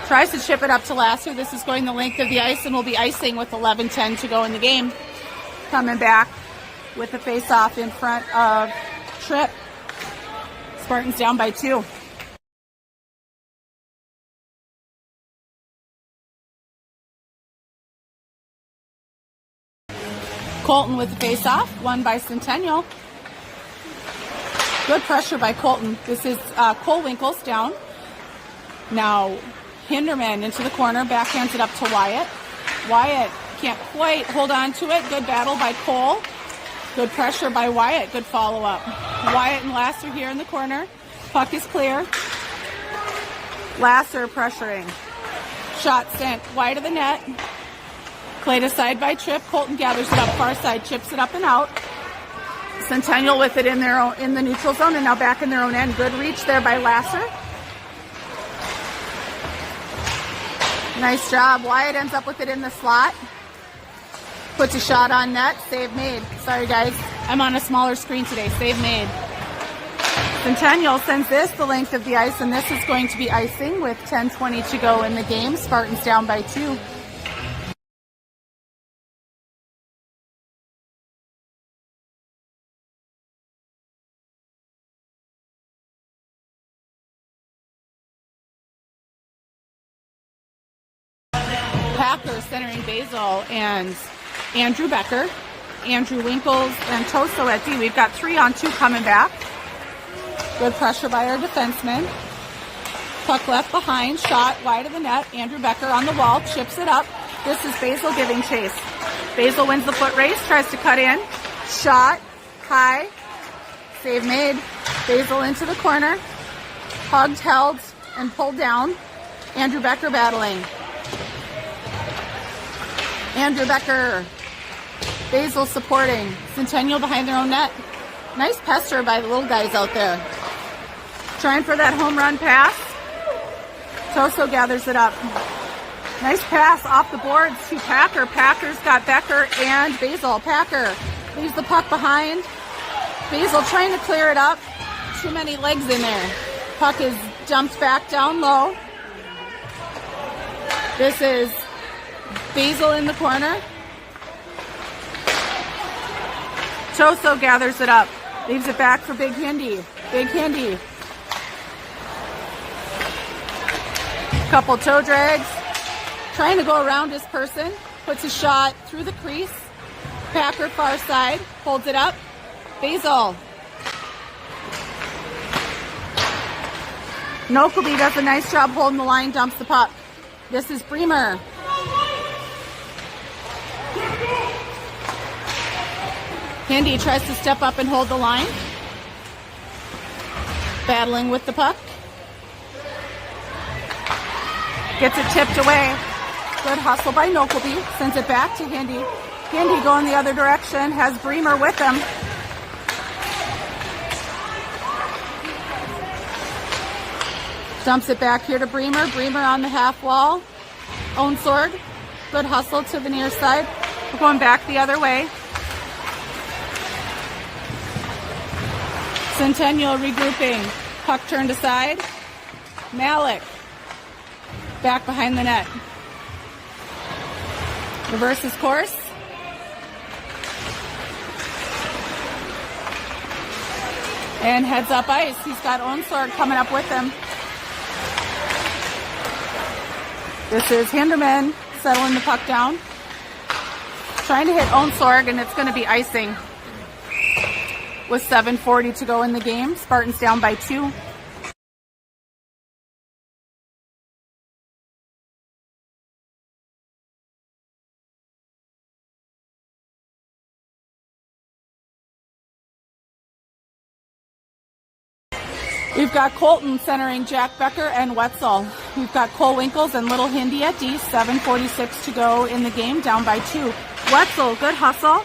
Tries to chip it up to Lasser. This is going the length of the ice and will be icing with 11:10 to go in the game. Coming back with the face-off in front of Tripp. Spartans down by 2. Colton with the face-off, won by Centennial. Good pressure by Colton. This is Cole Winkles down. Now Hinderman into the corner, backhands it up to Wyatt. Wyatt can't quite hold on to it. Good battle by Cole. Good pressure by Wyatt. Good follow-up. Wyatt and Lasser here in the corner. Puck is clear. Lasser pressuring. Shot sent wide of the net. Played aside by Tripp. Colton gathers it up far side, chips it up and out. Centennial with it in the neutral zone and now back in their own end. Good reach there by Lasser. Nice job. Wyatt ends up with it in the slot. Puts a shot on net. Save made. Sorry, guys. I'm on a smaller screen today. Save made. Centennial sends this the length of the ice, and this is going to be icing with 10:20 to go in the game. Spartans down by 2. Packer centering Basil and Andrew Becker. Andrew Winkles and Toso at D. We've got 3-on-2 coming back. Good pressure by our defenseman. Puck left behind. Shot wide of the net. Andrew Becker on the wall. Chips it up. This is Basil giving chase. Basil wins the foot race. Tries to cut in. Shot. High. Save made. Basil into the corner. Hugged, held, and pulled down. Andrew Becker battling. Andrew Becker. Basil supporting. Centennial behind their own net. Nice pester by the little guys out there. Trying for that home run pass. Toso gathers it up. Nice pass off the boards to Packer. Packer's got Becker and Basil. Packer leaves the puck behind. Basil trying to clear it up. Too many legs in there. Puck is dumped back down low. This is Basil in the corner. Toso gathers it up. Leaves it back for Big Hindi. Big Hindi. Couple toe drags. Trying to go around his person. Puts a shot through the crease. Packer far side. Holds it up. Basil. Nokleby does a nice job holding the line. Dumps the puck. This is Bremer. Hindi tries to step up and hold the line. Battling with the puck. Gets it tipped away. Good hustle by Nokleby. Sends it back to Hindi. Hindi going the other direction. Has Bremer with him. Dumps it back here to Bremer. Bremer on the half wall. Own sword. Good hustle to the near side. We're going back the other way. Centennial regrouping. Puck turned aside. Malik. Back behind the net. Reverses course. And heads up ice. He's got Onsor coming up with him. This is Hinderman settling the puck down. Trying to hit Onsorg, and it's going to be icing. With 7:40 to go in the game. Spartans down by 2. We've got Colton centering Jack Becker and Wetzel. We've got Cole Winkles and Little Hindi at D. 7:46 to go in the game, down by 2. Wetzel, good hustle.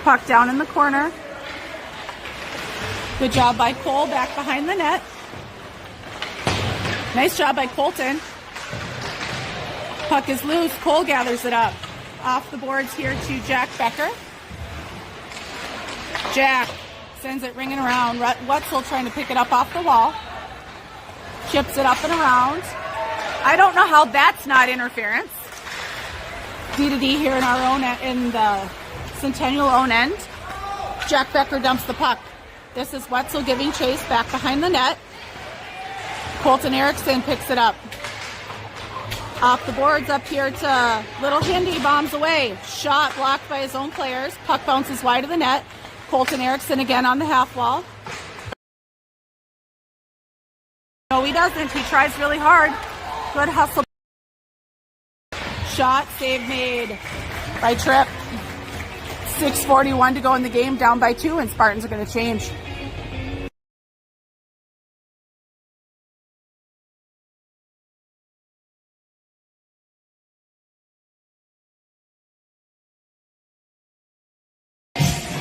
Puck down in the corner. Good job by Cole back behind the net. Nice job by Colton. Puck is loose. Cole gathers it up. Off the boards here to Jack Becker. Jack sends it ringing around. Wetzel trying to pick it up off the wall. Chips it up and around. I don't know how that's not interference. D-to-D here in our own, in the Centennial own end. Jack Becker dumps the puck. This is Wetzel giving chase back behind the net. Colton Erickson picks it up. Off the boards up here to Little Hindi, bombs away. Shot blocked by his own players. Puck bounces wide of the net. Colton Erickson again on the half wall. No, he doesn't. He tries really hard. Good hustle. Shot, save made by Tripp. 6:41 to go in the game, down by 2, and Spartans are going to change.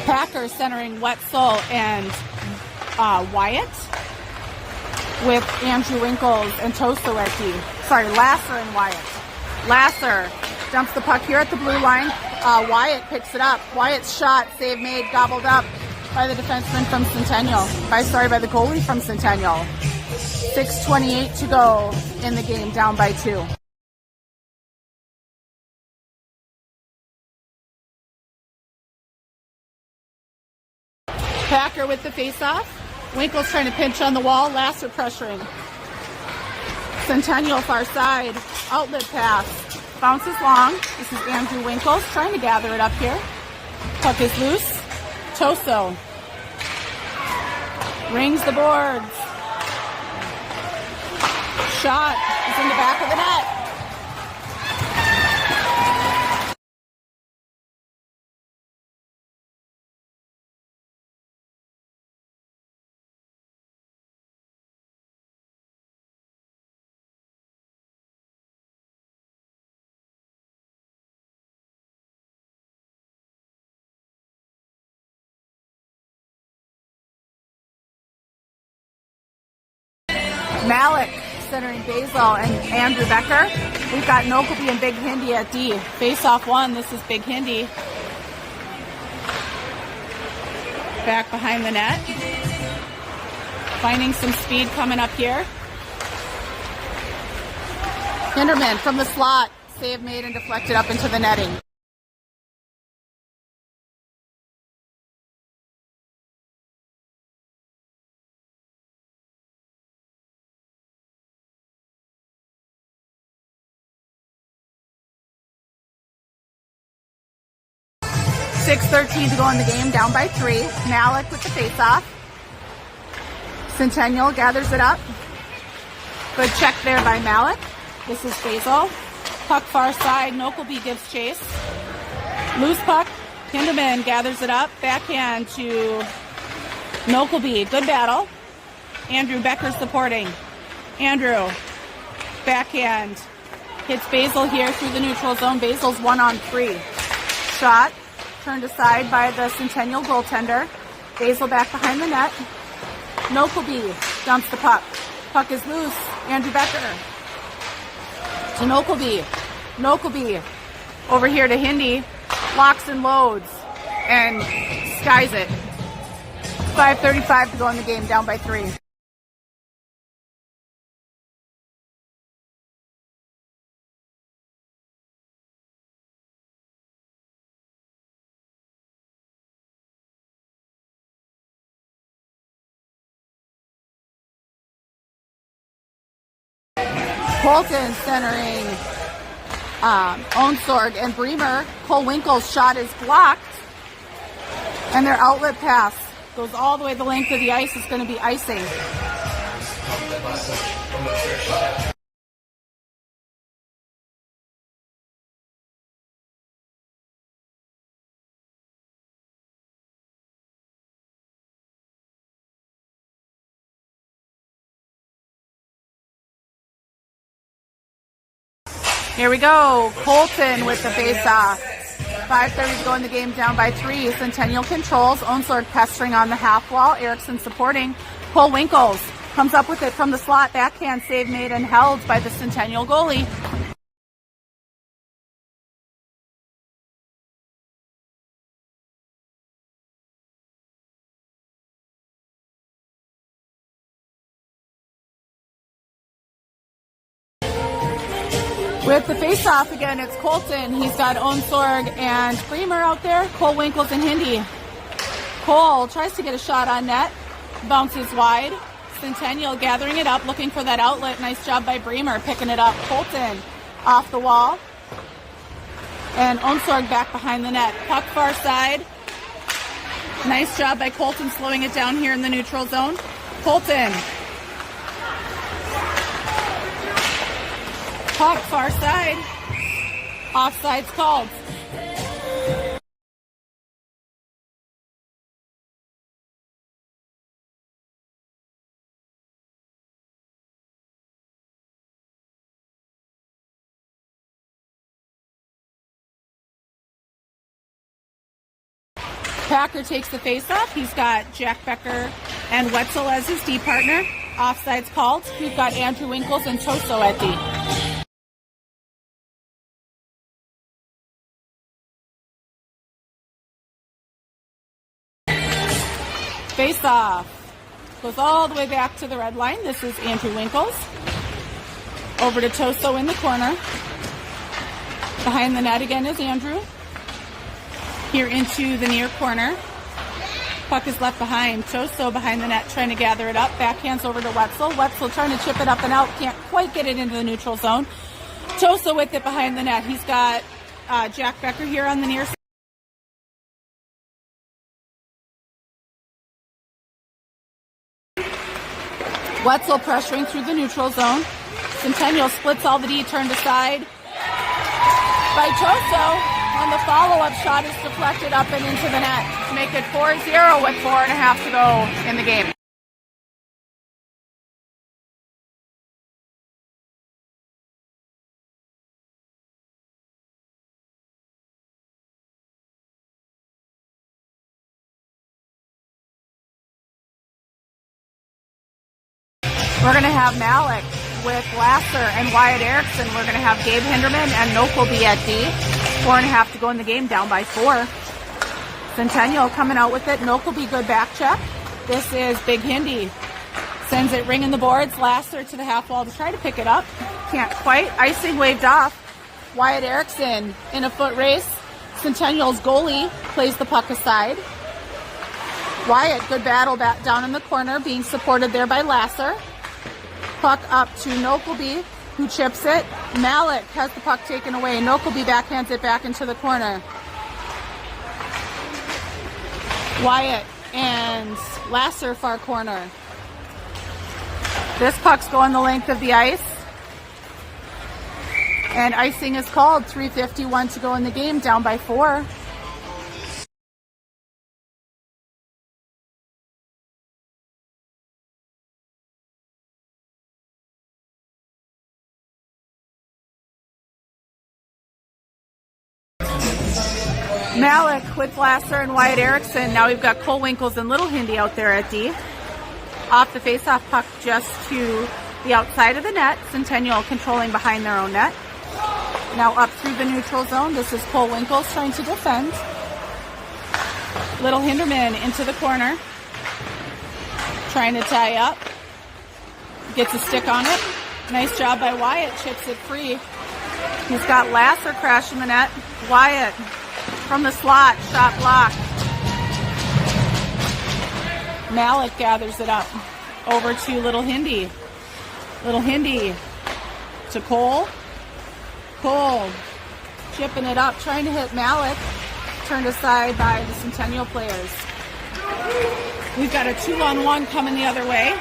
Packers centering Wetzel and Wyatt, with Andrew Winkles and Toso at D. Sorry, Lasser and Wyatt. Lasser dumps the puck here at the blue line. Wyatt picks it up. Wyatt's shot, save made, gobbled up by the defenseman from Centennial. By the goalie from Centennial. 6:28 to go in the game, down by 2. Packer with the face-off. Winkles trying to pinch on the wall. Lasser pressuring. Centennial far side. Outlet pass. Bounces long. This is Andrew Winkles trying to gather it up here. Puck is loose. Toso rings the boards. Shot is in the back of the net. Malik centering Basil and Andrew Becker. We've got Nokelby and Big Hindi at D. Face-off 1. This is Big Hindi. Back behind the net. Finding some speed coming up here. Hinderman from the slot. Save made and deflected up into the netting. .6:13 to go in the game, down by 3. Malik with the face-off. Centennial gathers it up. Good check there by Malik. This is Basil. Puck far side. Nokelby gives chase. Loose puck. Hinderman gathers it up. Backhand to Nokelby. Good battle. Andrew Becker supporting. Andrew. Backhand. Hits Basil here through the neutral zone. Basil's 1-on-3. Shot. Turned aside by the Centennial goaltender. Basil back behind the net. Nokelby dumps the puck. Puck is loose. Andrew Becker to Nokelby. Nokelby over here to Hindi. Locks and loads and skies it. 5:35 to go in the game, down by 3. Colton centering Onsorg and Bremer. Cole Winkle's shot is blocked. And their outlet pass goes all the way the length of the ice. Is going to be icing. Here we go. Colton with the face-off. 5:30 to go in the game, down by 3. Centennial controls. Onsorg pestering on the half wall. Erickson supporting. Cole Winkles Comes up with it from the slot, backhand save made and held by the Centennial goalie. With the face-off again, it's Colton. He's got Onsorg and Bremer out there. Cole, Winkles, and Hindi. Cole tries to get a shot on net. Bounces wide. Centennial gathering it up, looking for that outlet. Nice job by Bremer, picking it up. Colton off the wall. And Onsorg back behind the net. Puck far side. Nice job by Colton slowing it down here in the neutral zone. Colton. Puck far side. Offside's called. Packer takes the face-off. He's got Jack Becker and Wetzel as his D partner. Offside's called. We've got Andrew Winkles and Toso at D. Face-off. Goes all the way back to the red line. This is Andrew Winkles. Over to Toso in the corner. Behind the net again is Andrew. Here into the near corner. Puck is left behind. Toso behind the net trying to gather it up. Backhands over to Wetzel. Wetzel trying to chip it up and out. Can't quite get it into the neutral zone. Toso with it behind the net. He's got Jack Becker here on the near side. Wetzel pressuring through the neutral zone. Centennial splits all the D, turned aside by Toso. And the follow-up shot is deflected up and into the net to make it 4-0 with 4.5 to go in the game. We're going to have Malik with Lasser and Wyatt Erickson. We're going to have Gabe Hinderman and Nokelby at D. 4.5 to go in the game, down by 4. Centennial coming out with it. Nokelby, good back check. This is Big Hindi. Sends it ringing the boards. Lasser to the half wall to try to pick it up. Can't quite. Icing waved off. Wyatt Erickson in a foot race. Centennial's goalie plays the puck aside. Wyatt, good battle back down in the corner, being supported there by Lasser. Puck up to Nokelby, who chips it. Malik has the puck taken away. Nokelby backhands it back into the corner. Wyatt and Lasser far corner. This puck's going the length of the ice. And icing is called. 3:51 to go in the game, down by 4. Malik with Lasser and Wyatt Erickson. Now we've got Cole Winkles and Little Hindi out there at D. Off the face-off puck just to the outside of the net. Centennial controlling behind their own net. Now up through the neutral zone. This is Cole Winkles trying to defend. Little Hinderman into the corner. Trying to tie up. Gets a stick on it. Nice job by Wyatt. Chips it free. He's got Lasser crashing the net. Wyatt from the slot. Shot blocked. Malik gathers it up. Over to Little Hindi. Little Hindi to Cole. Cole chipping it up, trying to hit Malik. Turned aside by the Centennial players. We've got a 2-on-1 coming the other way.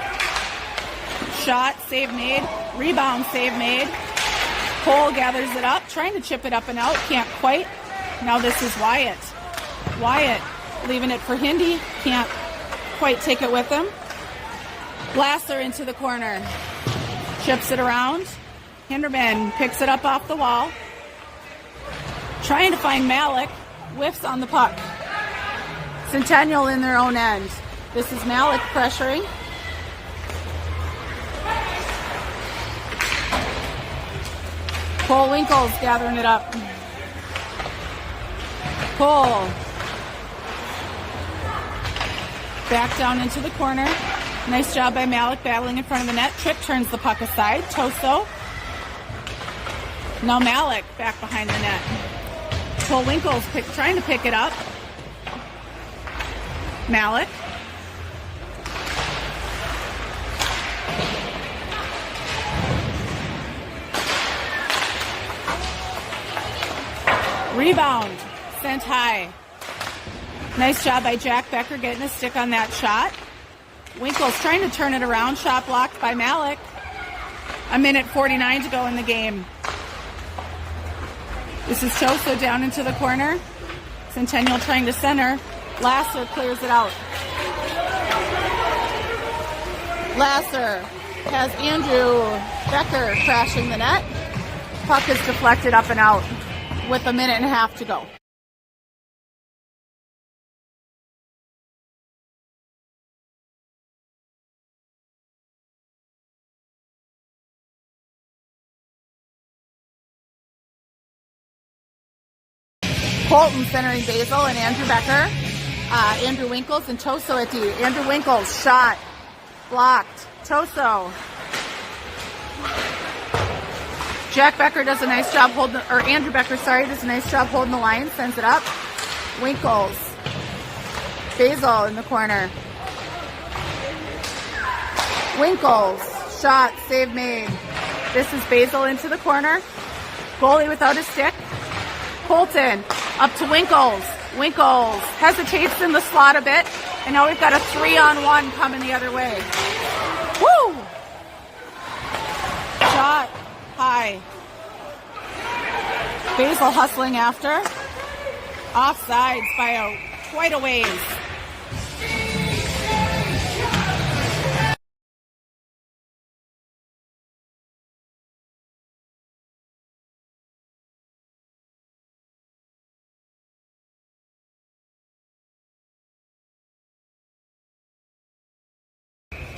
Shot, save made. Rebound, save made. Cole gathers it up, trying to chip it up and out. Can't quite. Now this is Wyatt. Wyatt leaving it for Hindi. Can't quite take it with him. Lasser into the corner. Chips it around. Hinderman picks it up off the wall. Trying to find Malik. Whiffs on the puck. Centennial in their own end. This is Malik pressuring. Cole Winkles gathering it up. Cole. Back down into the corner. Nice job by Malik battling in front of the net. Tripp turns the puck aside. Toso. Now Malik back behind the net. Cole Winkles trying to pick it up. Malik. Rebound. Sent high. Nice job by Jack Becker getting a stick on that shot. Winkles trying to turn it around. Shot blocked by Malik. 1:49 to go in the game. This is Choso down into the corner. Centennial trying to center. Lasser clears it out. Lasser has Andrew Becker crashing the net. Puck is deflected up and out with 1.5 to go. Colton centering Basil and Andrew Becker. Andrew Winkles and Toso at D. Andrew Winkles, shot. Blocked. Toso. Jack Becker does a nice job holding, or Andrew Becker, sorry, does a nice job holding the line, sends it up. Winkles. Basil in the corner. Winkles. Shot. Save made. This is Basil into the corner. Goalie without a stick. Colton. Up to Winkles. Winkles hesitates in the slot a bit. And now we've got a 3-on-1 coming the other way. Woo! Shot high. Basil hustling after. Offsides by quite a ways.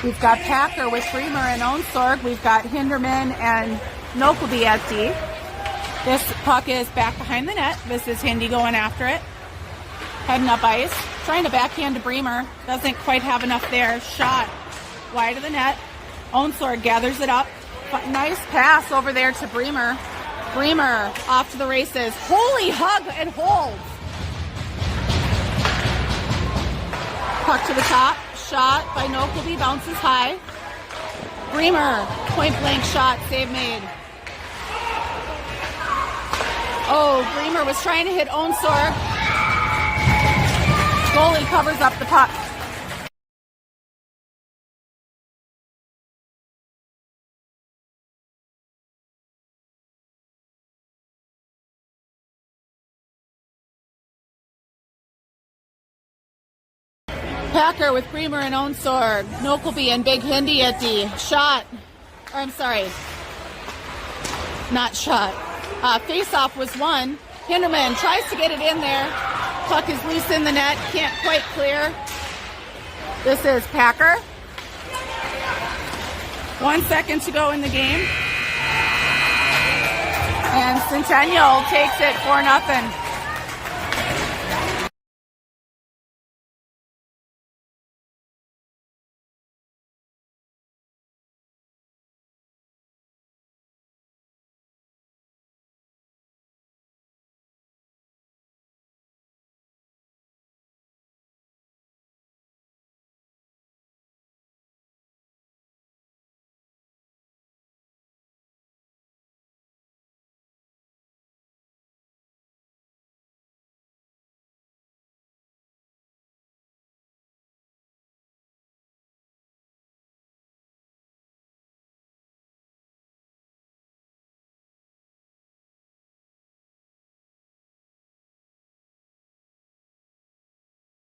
We've got Packer with Bremer and Onsorg. We've got Hinderman and Nokleby at D. This puck is back behind the net. This is Hindy going after it. Heading up ice. Trying to backhand to Bremer. Doesn't quite have enough there. Shot wide of the net. Onsorg gathers it up. Nice pass over there to Bremer. Bremer off to the races. Holy hug and hold. Puck to the top. Shot by Nokleby, bounces high. Bremer, point blank shot, save made. Oh, Bremer was trying to hit Onsorg. Goalie covers up the puck. Packer with Bremer and Onsorg. Nokleby and Big Hindy at D. Shot. Or I'm sorry. Not shot. Face-off was won. Hinderman tries to get it in there. Puck is loose in the net. Can't quite clear. This is Packer. 1 second to go in the game. And Centennial takes it 4-0.